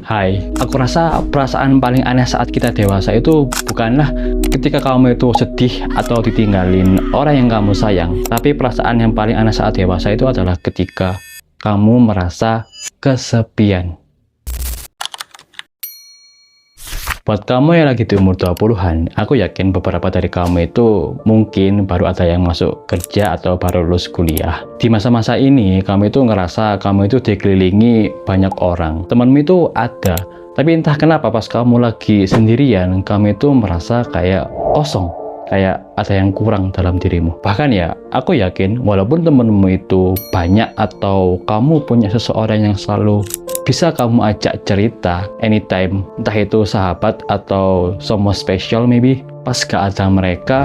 Hai, aku rasa perasaan paling aneh saat kita dewasa itu bukanlah ketika kamu itu sedih atau ditinggalin orang yang kamu sayang, tapi perasaan yang paling aneh saat dewasa itu adalah ketika kamu merasa kesepian. Buat kamu yang lagi di umur 20-an, aku yakin beberapa dari kamu itu mungkin baru ada yang masuk kerja atau baru lulus kuliah. Di masa-masa ini, kamu itu ngerasa kamu itu dikelilingi banyak orang. Temanmu itu ada, tapi entah kenapa pas kamu lagi sendirian, kamu itu merasa kayak kosong. Kayak ada yang kurang dalam dirimu. Bahkan ya, aku yakin walaupun temenmu itu banyak atau kamu punya seseorang yang selalu bisa kamu ajak cerita anytime, entah itu sahabat atau someone special maybe, pas gak ada mereka,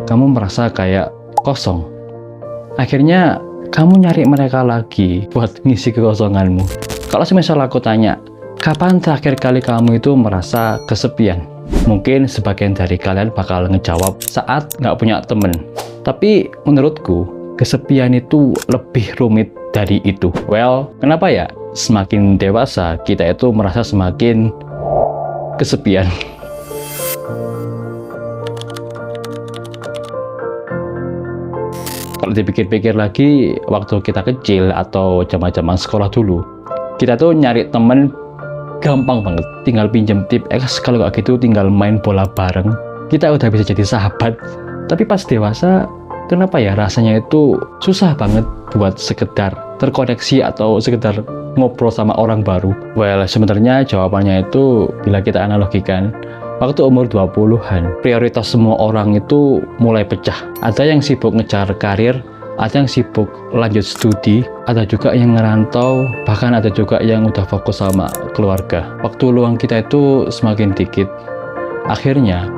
kamu merasa kayak kosong. Akhirnya, kamu nyari mereka lagi buat ngisi kekosonganmu. Kalau misal aku tanya, kapan terakhir kali kamu itu merasa kesepian? Mungkin sebagian dari kalian bakal ngejawab saat nggak punya temen. Tapi menurutku, kesepian itu lebih rumit dari itu. Well, kenapa ya? Semakin dewasa, kita itu merasa semakin kesepian. Kalau dipikir-pikir lagi, waktu kita kecil atau zaman-zaman sekolah dulu, kita tuh nyari temen gampang banget, tinggal pinjem tip X, kalau nggak gitu tinggal main bola bareng, kita udah bisa jadi sahabat. Tapi pas dewasa, kenapa ya rasanya itu susah banget buat sekedar terkoneksi atau sekedar ngobrol sama orang baru? Well, sebenarnya jawabannya itu bila kita analogikan, waktu umur 20-an, prioritas semua orang itu mulai pecah. Ada yang sibuk ngejar karir, ada yang sibuk lanjut studi, ada juga yang ngerantau, bahkan ada juga yang udah fokus sama keluarga. Waktu luang kita itu semakin dikit. Akhirnya,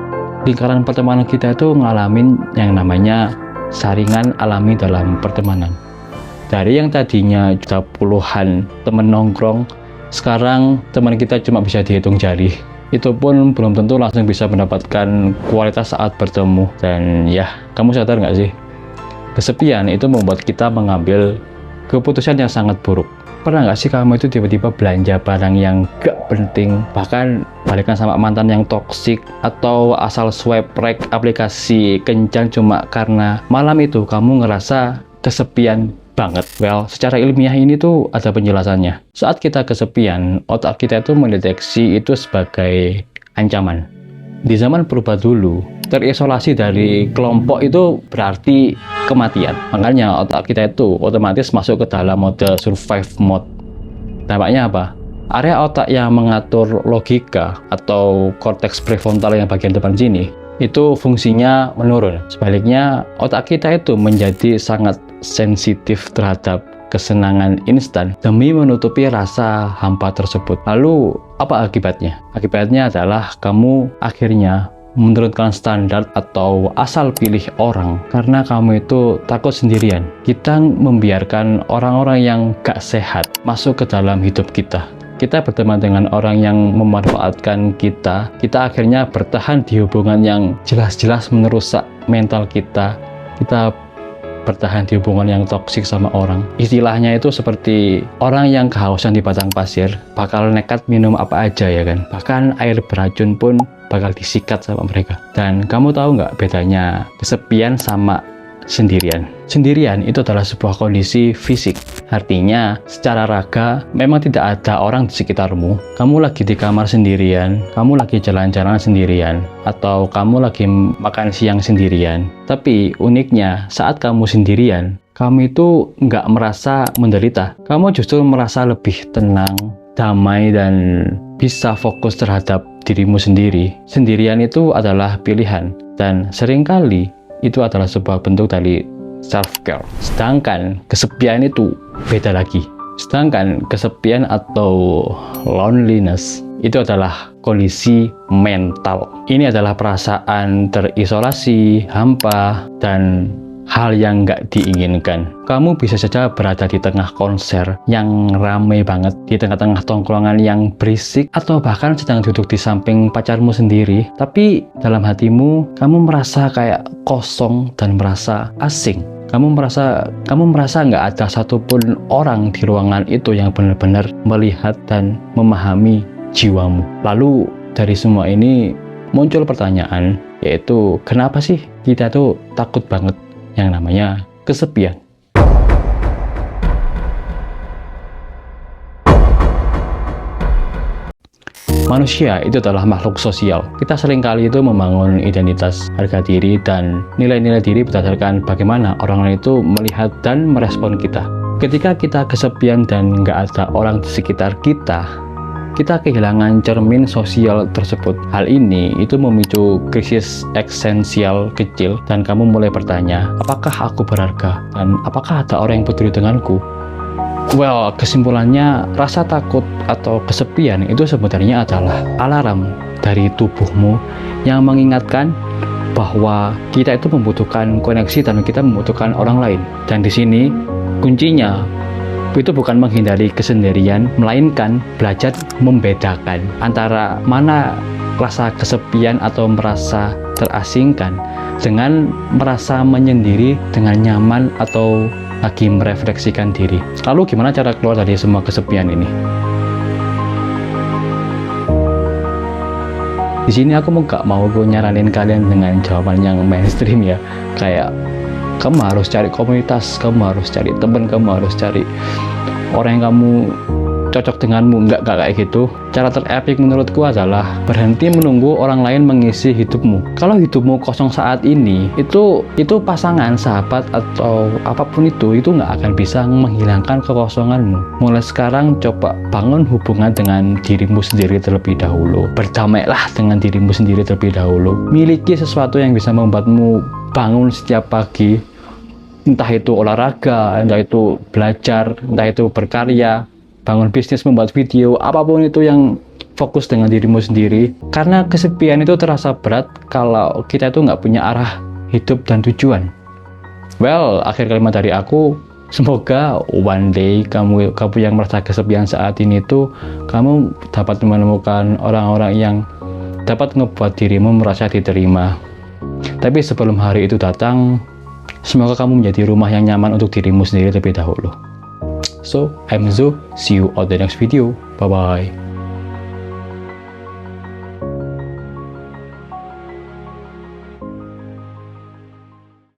lingkaran pertemanan kita itu ngalamin yang namanya saringan alami dalam pertemanan. Dari yang tadinya sudah puluhan temen nongkrong, sekarang teman kita cuma bisa dihitung jari. Itu pun belum tentu langsung bisa mendapatkan kualitas saat bertemu. Dan ya, kamu sadar nggak sih? Kesepian itu membuat kita mengambil keputusan yang sangat buruk. Pernah nggak sih kamu itu tiba-tiba belanja barang yang gak penting, bahkan balikan sama mantan yang toksik, atau asal swipe right aplikasi kencan cuma karena malam itu kamu ngerasa kesepian banget? Well, secara ilmiah ini tuh ada penjelasannya. Saat kita kesepian, otak kita itu mendeteksi itu sebagai ancaman. Di zaman purba dulu, terisolasi dari kelompok itu berarti kematian. Makanya otak kita itu otomatis masuk ke dalam mode survive mode. Dampaknya apa? Area otak yang mengatur logika atau korteks prefrontal yang bagian depan sini, itu fungsinya menurun. Sebaliknya, otak kita itu menjadi sangat sensitif terhadap kesenangan instan demi menutupi rasa hampa tersebut. Lalu, apa akibatnya? Akibatnya adalah kamu akhirnya menurunkan standar atau asal pilih orang karena kamu itu takut sendirian. Kita membiarkan orang-orang yang gak sehat masuk ke dalam hidup kita. Kita berteman dengan orang yang memanfaatkan kita. Kita akhirnya bertahan di hubungan yang jelas-jelas merusak mental kita. Kita bertahan di hubungan yang toksik sama orang. Istilahnya itu seperti orang yang kehausan di padang pasir, bakal nekat minum apa aja ya kan. Bahkan air beracun pun bakal disikat sama mereka. Dan kamu tahu nggak bedanya kesepian sama sendirian? Sendirian itu adalah sebuah kondisi fisik. Artinya, secara raga, memang tidak ada orang di sekitarmu. Kamu lagi di kamar sendirian, kamu lagi jalan-jalan sendirian, atau kamu lagi makan siang sendirian. Tapi uniknya, saat kamu sendirian, kamu itu nggak merasa menderita. Kamu justru merasa lebih tenang, damai, dan bisa fokus terhadap dirimu sendiri. Sendirian itu adalah pilihan, dan seringkali itu adalah sebuah bentuk dari self-care. Sedangkan kesepian itu beda lagi. Sedangkan kesepian atau loneliness itu adalah kondisi mental. Ini adalah perasaan terisolasi, hampa, dan hal yang nggak diinginkan. Kamu bisa saja berada di tengah konser yang ramai banget, di tengah-tengah tongkrongan yang berisik, atau bahkan sedang duduk di samping pacarmu sendiri, tapi dalam hatimu kamu merasa kayak kosong dan merasa asing. Kamu merasa nggak ada satupun orang di ruangan itu yang benar-benar melihat dan memahami jiwamu. Lalu dari semua ini muncul pertanyaan, yaitu kenapa sih kita tuh takut banget yang namanya kesepian? Manusia itu adalah makhluk sosial. Kita seringkali itu membangun identitas, harga diri, dan nilai-nilai diri berdasarkan bagaimana orang lain itu melihat dan merespon kita. Ketika kita kesepian dan nggak ada orang di sekitar kita kehilangan cermin sosial tersebut. Hal ini itu memicu krisis eksistensial kecil dan kamu mulai bertanya, apakah aku berharga? Dan apakah ada orang yang peduli denganku? Well, kesimpulannya, rasa takut atau kesepian itu sebenarnya adalah alarm dari tubuhmu yang mengingatkan bahwa kita itu membutuhkan koneksi dan kita membutuhkan orang lain. Dan di sini kuncinya itu bukan menghindari kesendirian, melainkan belajar membedakan antara mana rasa kesepian atau merasa terasingkan dengan merasa menyendiri dengan nyaman atau lagi merefleksikan diri. Lalu gimana cara keluar dari semua kesepian ini? Di sini aku nggak mau nyaranin kalian dengan jawaban yang mainstream ya, kayak kamu harus cari komunitas, kamu harus cari teman, kamu harus cari orang yang kamu cocok denganmu. Nggak kayak gitu. Cara terepik menurutku adalah berhenti menunggu orang lain mengisi hidupmu. Kalau hidupmu kosong saat ini, itu pasangan, sahabat, atau apapun itu nggak akan bisa menghilangkan kekosonganmu. Mulai sekarang coba bangun hubungan dengan dirimu sendiri terlebih dahulu. Berdamailah dengan dirimu sendiri terlebih dahulu. Miliki sesuatu yang bisa membuatmu bangun setiap pagi. Entah itu olahraga, entah itu belajar, entah itu berkarya, bangun bisnis, membuat video, apapun itu yang fokus dengan dirimu sendiri. Karena kesepian itu terasa berat kalau kita itu nggak punya arah hidup dan tujuan. Well, akhir kalimat dari aku, semoga one day kamu yang merasa kesepian saat ini tuh kamu dapat menemukan orang-orang yang dapat ngebuat dirimu merasa diterima. Tapi sebelum hari itu datang, semoga kamu menjadi rumah yang nyaman untuk dirimu sendiri terlebih dahulu. So, I'm Zo. See you on the next video. Bye-bye.